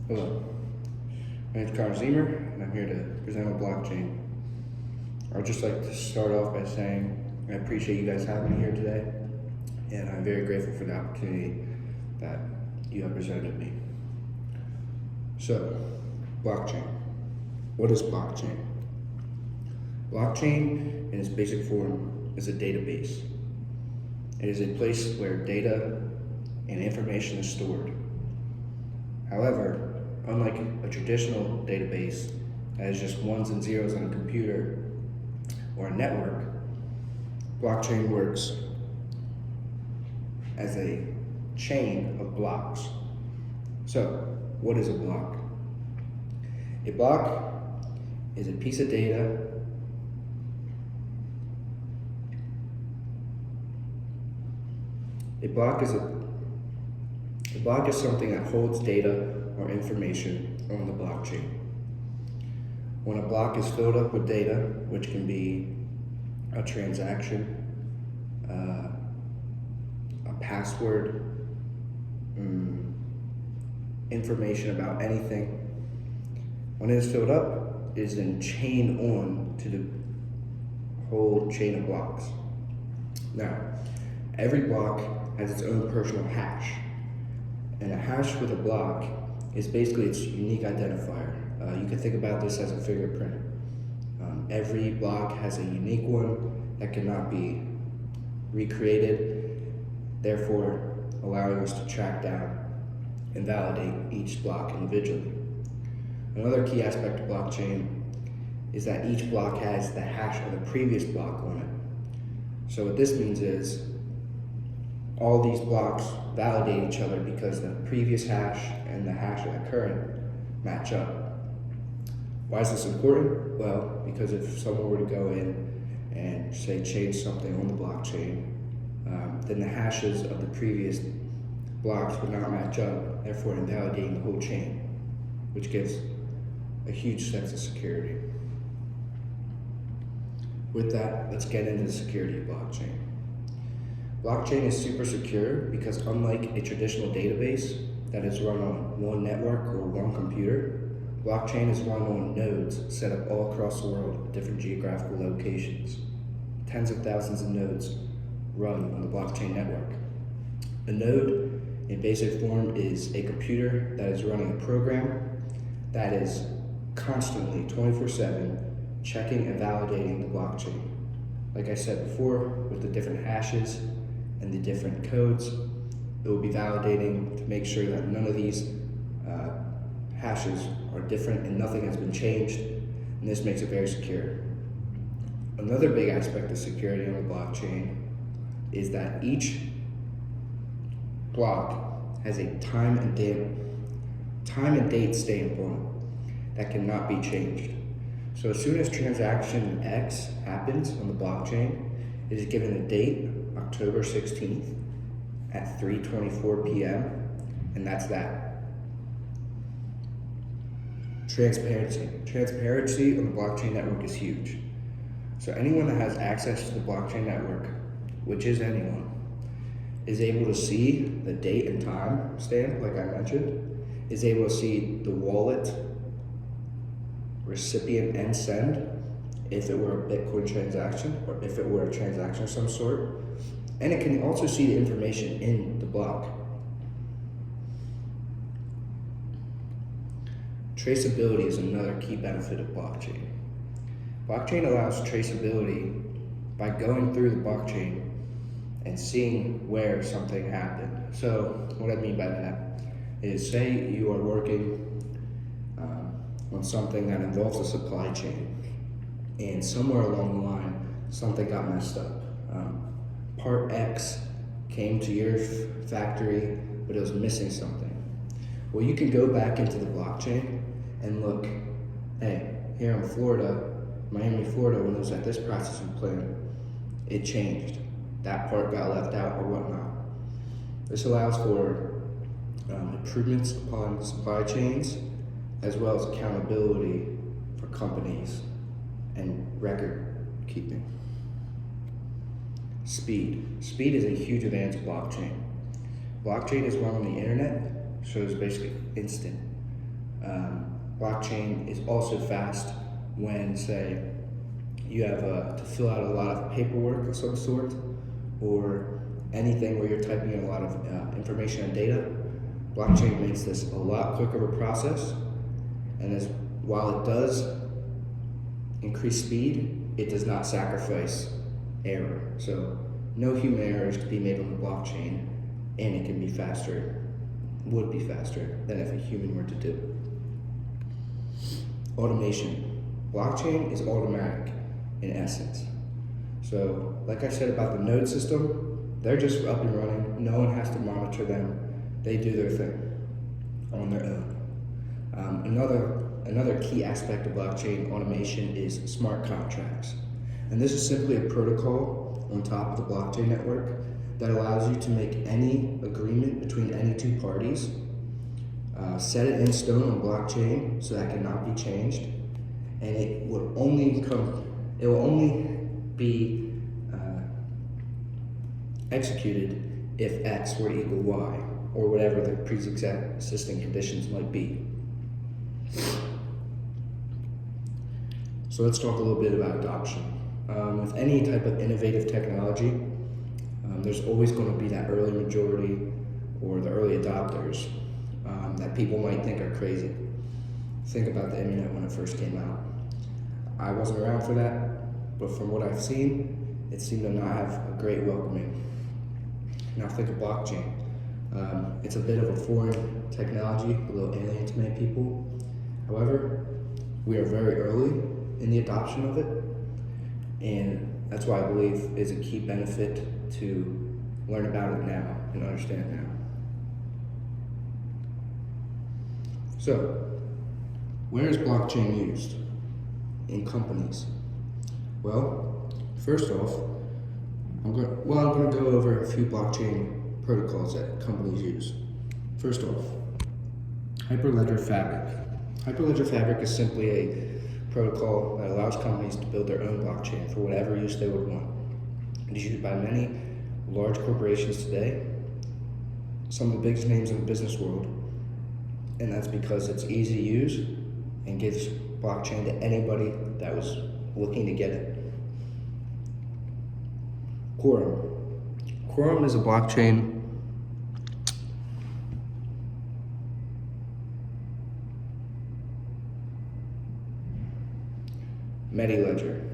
Hello, my name is Connor Zemer, and I'm here to present a blockchain. I would just like to start off by saying I appreciate you guys having me here today, and I'm very grateful for the opportunity that you have presented me. So, blockchain. What is blockchain? Blockchain, in its basic form, is a database. It is a place where data and information is stored. However, unlike a traditional database that is just ones and zeros on a computer or a network, blockchain works as a chain of blocks. So, what is a block? A block is a piece of data A block is something that holds data or information on the blockchain. When a block is filled up with data, which can be a transaction, a password, information about anything, when it is filled up, it is then chained on to the whole chain of blocks. Now, every block has its own personal hash. And a hash with a block is basically its unique identifier. You can think about this as a fingerprint. Every block has a unique one that cannot be recreated, therefore allowing us to track down and validate each block individually. Another key aspect of blockchain is that each block has the hash of the previous block on it. So what this means is all these blocks validate each other because the previous hash and the hash of the current match up. Why is this important? Well, because if someone were to go in and say change something on the blockchain, then the hashes of the previous blocks would not match up, therefore invalidating the whole chain, which gives a huge sense of security. With that, let's get into the security of blockchain. Blockchain is super secure because unlike a traditional database that is run on one network or one computer, blockchain is run on nodes set up all across the world at different geographical locations. Tens of thousands of nodes run on the blockchain network. A node, in basic form, is a computer that is running a program that is constantly, 24/7, checking and validating the blockchain. Like I said before, with the different hashes and the different codes, it will be validating to make sure that none of these hashes are different and nothing has been changed, and this makes it very secure. Another big aspect of security on the blockchain is that each block has a time and date stamp on it that cannot be changed. So as soon as transaction X happens on the blockchain, it is given a date, October 16th at 3:24 p.m., and that's that. Transparency on the blockchain network is huge. So anyone that has access to the blockchain network, which is anyone, is able to see the date and time stamp, like I mentioned, is able to see the wallet, recipient, and send, if it were a Bitcoin transaction or if it were a transaction of some sort. And it can also see the information in the block. Traceability is another key benefit of blockchain. Blockchain allows traceability by going through the blockchain and seeing where something happened. So what I mean by that is, say you are working on something that involves a supply chain, and somewhere along the line something got messed up. Part X came to your factory, but it was missing something. Well, you can go back into the blockchain and look, hey, here in Florida, Miami, Florida, when it was at this processing plant, it changed. That part got left out or whatnot. This allows for improvements upon supply chains, as well as accountability for companies and record keeping. Speed. Speed is a huge advantage of blockchain. Blockchain is run on the internet, so it's basically instant. Blockchain is also fast when, say, you have to fill out a lot of paperwork of some sort, or anything where you're typing in a lot of information and data. Blockchain makes this a lot quicker of a process, and while it does increase speed, it does not sacrifice error. So no human errors to be made on the blockchain, and it can be faster, would be faster than if a human were to do. Automation. Blockchain is automatic in essence. So like I said about the node system, they're just up and running. No one has to monitor them. They do their thing on their own. Another key aspect of blockchain automation is smart contracts. And this is simply a protocol on top of the blockchain network that allows you to make any agreement between any two parties, set it in stone on blockchain so that cannot be changed, and it will only be executed if X were to equal Y, or whatever the pre-existing conditions might be. So let's talk a little bit about adoption. With any type of innovative technology, there's always going to be that early majority or the early adopters that people might think are crazy. Think about the internet when it first came out. I wasn't around for that, but from what I've seen, it seemed to not have a great welcoming. Now think of blockchain. It's a bit of a foreign technology, a little alien to many people. However, we are very early in the adoption of it, and that's why I believe is a key benefit to learn about it now and understand it now. So, where is blockchain used in companies? Well, first off, I'm going to go over a few blockchain protocols that companies use. First off, Hyperledger Fabric. Hyperledger Fabric is simply a protocol that allows companies to build their own blockchain for whatever use they would want. It is used by many large corporations today, some of the biggest names in the business world, and that's because it's easy to use and gives blockchain to anybody that was looking to get it. Quorum. Quorum is a blockchain MediLedger.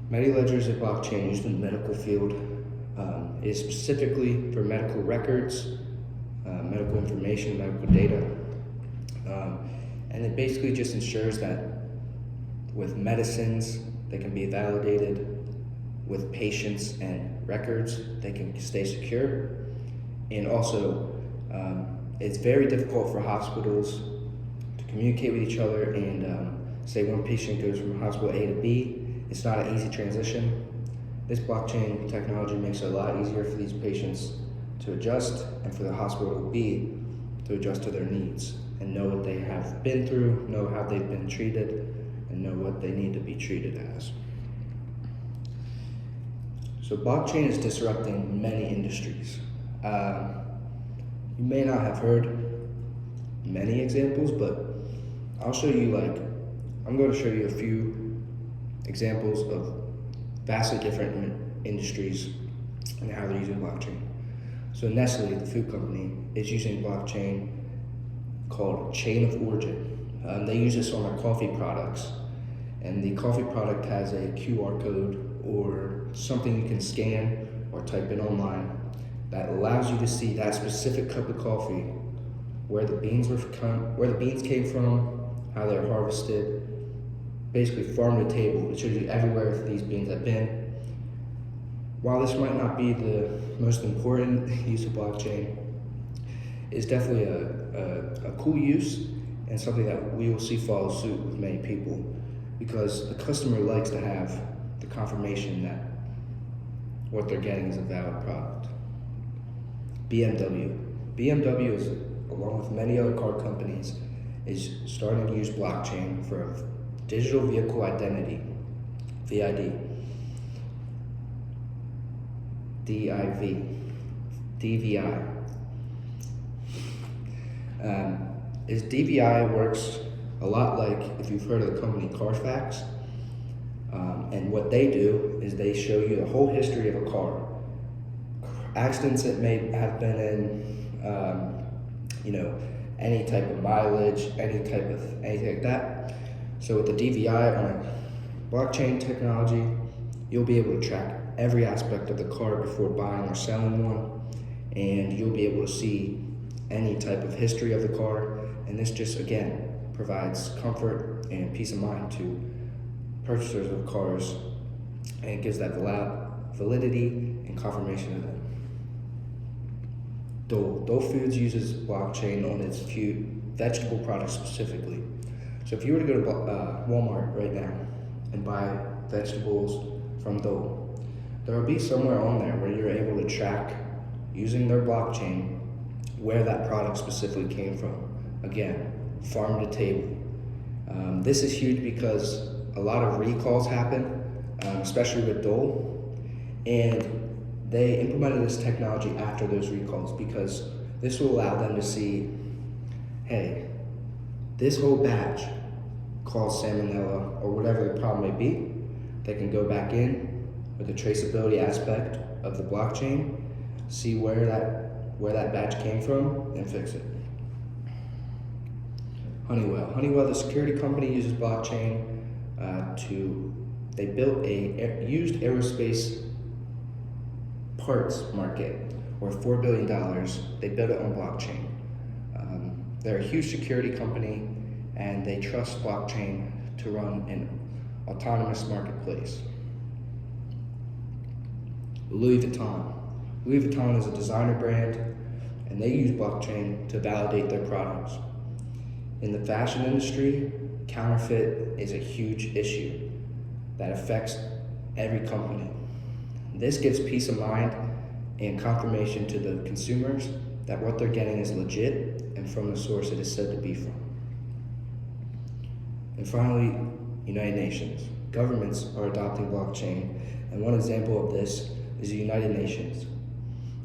MediLedger is a blockchain used in the medical field. It is specifically for medical records, medical information, medical data, and it basically just ensures that with medicines, they can be validated. With patients and records, they can stay secure. And also, it's very difficult for hospitals to communicate with each other, and say one patient goes from hospital A to B, it's not an easy transition. This blockchain technology makes it a lot easier for these patients to adjust, and for the hospital B to adjust to their needs and know what they have been through, know how they've been treated, and know what they need to be treated as. So blockchain is disrupting many industries. You may not have heard many examples, but I'll show you I'm going to show you a few examples of vastly different industries and how they're using blockchain. So Nestle, the food company, is using blockchain called Chain of Origin. They use this on their coffee products, and the coffee product has a QR code or something you can scan or type in online that allows you to see that specific cup of coffee, where the beans came from, how they're harvested, basically farm to table. It shows you everywhere these beans have been. While this might not be the most important use of blockchain, it's definitely a cool use and something that we will see follow suit with many people, because the customer likes to have the confirmation that what they're getting is a valid product. BMW. BMW is, along with many other car companies, is starting to use blockchain for a digital vehicle identity, VID. DVI. is DVI works a lot like if you've heard of the company Carfax. And what they do is they show you the whole history of a car, accidents it may have been in, any type of mileage, anything like that. So with the DVI on a blockchain technology, you'll be able to track every aspect of the car before buying or selling one, and you'll be able to see any type of history of the car. And this just, again, provides comfort and peace of mind to purchasers of cars, and it gives that validity and confirmation to them. Dole Foods uses blockchain on its few vegetable products specifically. So if you were to go to Walmart right now and buy vegetables from Dole, there will be somewhere on there where you're able to track, using their blockchain, where that product specifically came from. Again, farm to table. This is huge because a lot of recalls happen, especially with Dole, and they implemented this technology after those recalls because this will allow them to see, hey, this whole batch caused salmonella or whatever the problem may be. They can go back in with the traceability aspect of the blockchain, see where that batch came from, and fix it. Honeywell, the security company, uses blockchain they built a used aerospace parts market worth $4 billion. They built it on blockchain. They're a huge security company, and they trust blockchain to run an autonomous marketplace. Louis Vuitton is a designer brand, and they use blockchain to validate their products. In the fashion industry, counterfeit is a huge issue that affects every company. This gives peace of mind and confirmation to the consumers that what they're getting is legit and from the source it is said to be from. And finally, United Nations. Governments are adopting blockchain, and one example of this is the United Nations.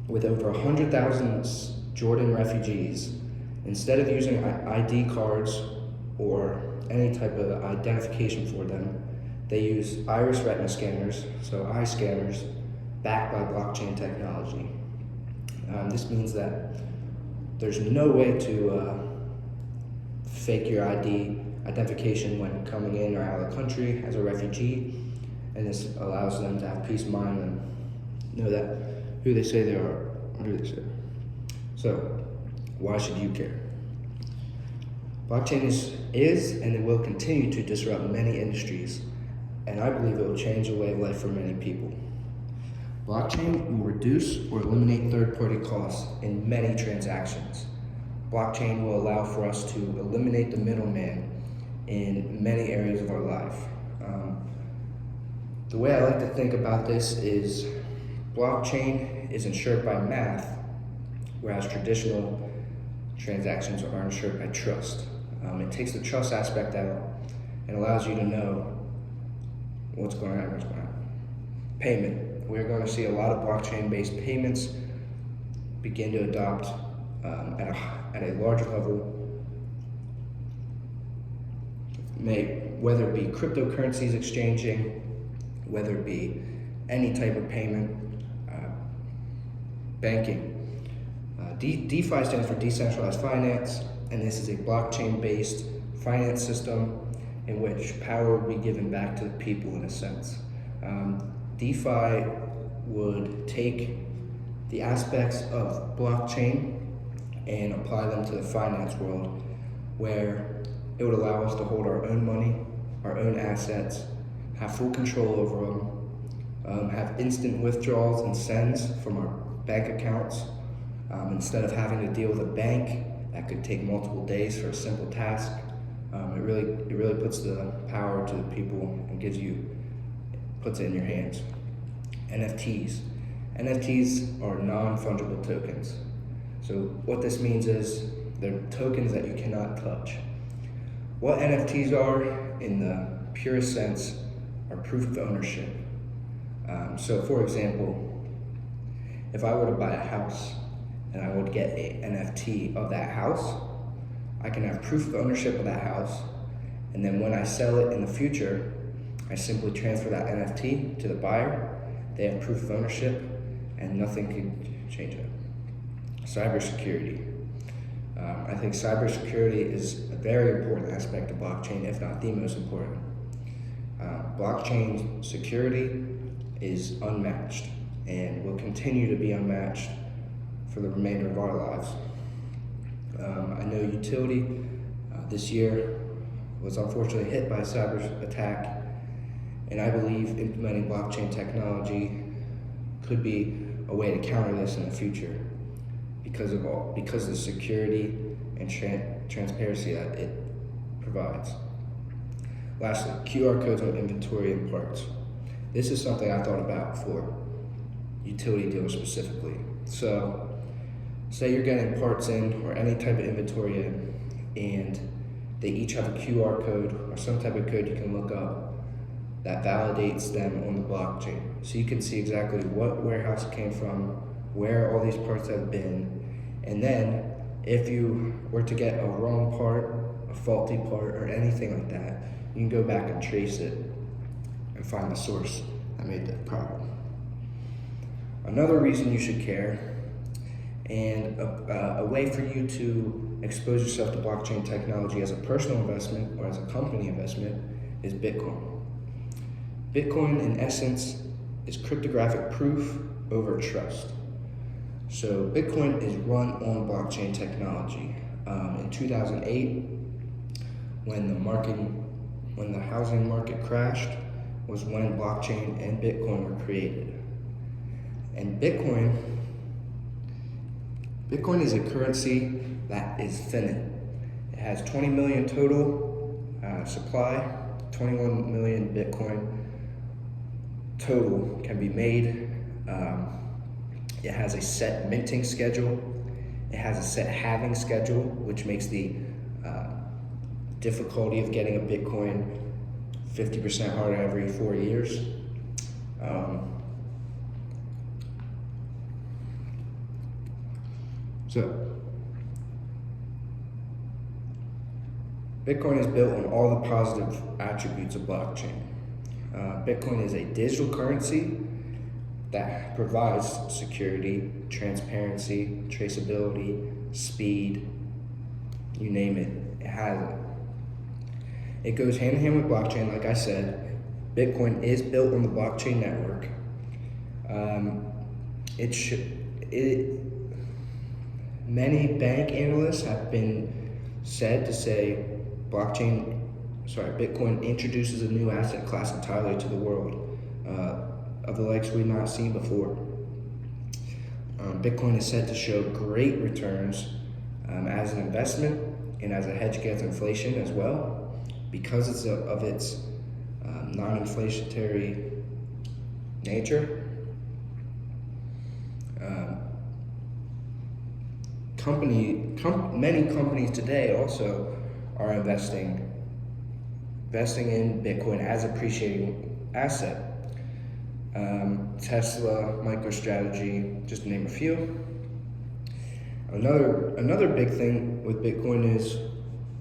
With over 100,000 Jordan refugees, instead of using ID cards or any type of identification for them, they use iris retina scanners, so eye scanners, backed by blockchain technology. This means that there's no way to fake your identification when coming in or out of the country as a refugee, and this allows them to have peace of mind and know that who they say they are or who they say. So, why should you care? Blockchain is and it will continue to disrupt many industries, and I believe it will change the way of life for many people. Blockchain will reduce or eliminate third-party costs in many transactions. Blockchain will allow for us to eliminate the middleman in many areas of our life. The way I like to think about this is blockchain is insured by math, whereas traditional transactions are insured by trust. It takes the trust aspect out and allows you to know what's going on. Payment. We're going to see a lot of blockchain-based payments begin to adopt at a larger level, whether it be cryptocurrencies exchanging, whether it be any type of payment, banking. DeFi stands for decentralized finance, and this is a blockchain-based finance system in which power will be given back to the people in a sense. DeFi would take the aspects of blockchain and apply them to the finance world, where it would allow us to hold our own money, our own assets, have full control over them, have instant withdrawals and sends from our bank accounts, instead of having to deal with a bank that could take multiple days for a simple task. It really puts the power to the people and puts it in your hands. NFTs are non-fungible tokens. So what this means is they're tokens that you cannot touch. What NFTs are, in the purest sense, are proof of ownership. So for example, if I were to buy a house and I would get an NFT of that house, I can have proof of ownership of that house, and then when I sell it in the future, I simply transfer that NFT to the buyer. They have proof of ownership, and nothing can change it. Cybersecurity. I think cybersecurity is a very important aspect of blockchain, if not the most important. Blockchain security is unmatched and will continue to be unmatched for the remainder of our lives. I know Utility this year was unfortunately hit by a cyber attack, and I believe implementing blockchain technology could be a way to counter this in the future because of the security and transparency that it provides. Lastly, QR codes on inventory and parts. This is something I thought about for utility dealers specifically. So, say you're getting parts in or any type of inventory in, and they each have a QR code or some type of code you can look up that validates them on the blockchain. So you can see exactly what warehouse it came from, where all these parts have been, and then if you were to get a wrong part, a faulty part, or anything like that, you can go back and trace it and find the source that made the problem. Another reason you should care, and a way for you to expose yourself to blockchain technology as a personal investment or as a company investment, is Bitcoin. Bitcoin, in essence, is cryptographic proof over trust. So Bitcoin is run on blockchain technology. In 2008, when the housing market crashed, was when blockchain and Bitcoin were created. And Bitcoin is a currency that is finite. It has 20 million total supply, 21 million Bitcoin total can be made. It has a set minting schedule. It has a set halving schedule, which makes the difficulty of getting a Bitcoin 50% harder every 4 years. So, Bitcoin is built on all the positive attributes of blockchain. Bitcoin is a digital currency that provides security, transparency, traceability, speed, you name it, it has it. It goes hand in hand with blockchain, like I said. Bitcoin is built on the blockchain network. Many bank analysts have been said to say Bitcoin introduces a new asset class entirely to the world, of the likes we've not seen before. Bitcoin is said to show great returns as an investment and as a hedge against inflation as well, because of its non-inflationary nature. Many companies today also are investing in Bitcoin as an appreciating asset. Tesla, MicroStrategy, just to name a few. Another big thing with Bitcoin is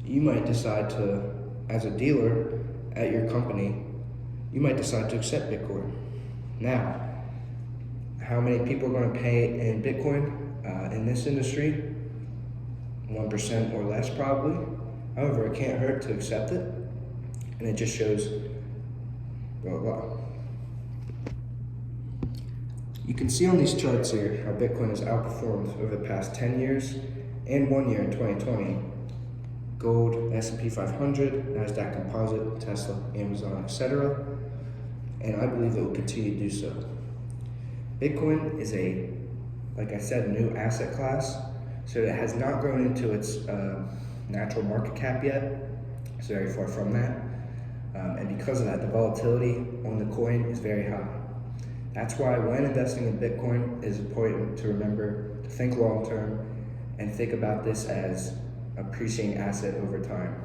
you might decide to, as a dealer at your company, you might decide to accept Bitcoin. Now, how many people are going to pay in Bitcoin in this industry? 1% or less probably. However, it can't hurt to accept it, and it just shows blah, blah. You can see on these charts here how Bitcoin has outperformed over the past 10 years and 1 year in 2020. Gold, S&P 500, NASDAQ Composite, Tesla, Amazon, etc. And I believe it will continue to do so. Bitcoin is like I said, a new asset class. So it has not grown into its natural market cap yet. It's very far from that. And because of that, the volatility on the coin is very high. That's why when investing in Bitcoin, it is important to remember to think long term and think about this as an appreciating asset over time.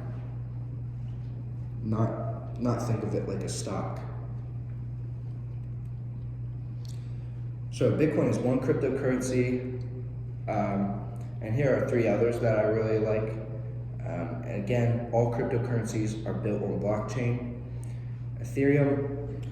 Not think of it like a stock. So Bitcoin is one cryptocurrency, and here are 3 others that I really like. And again, all cryptocurrencies are built on blockchain. Ethereum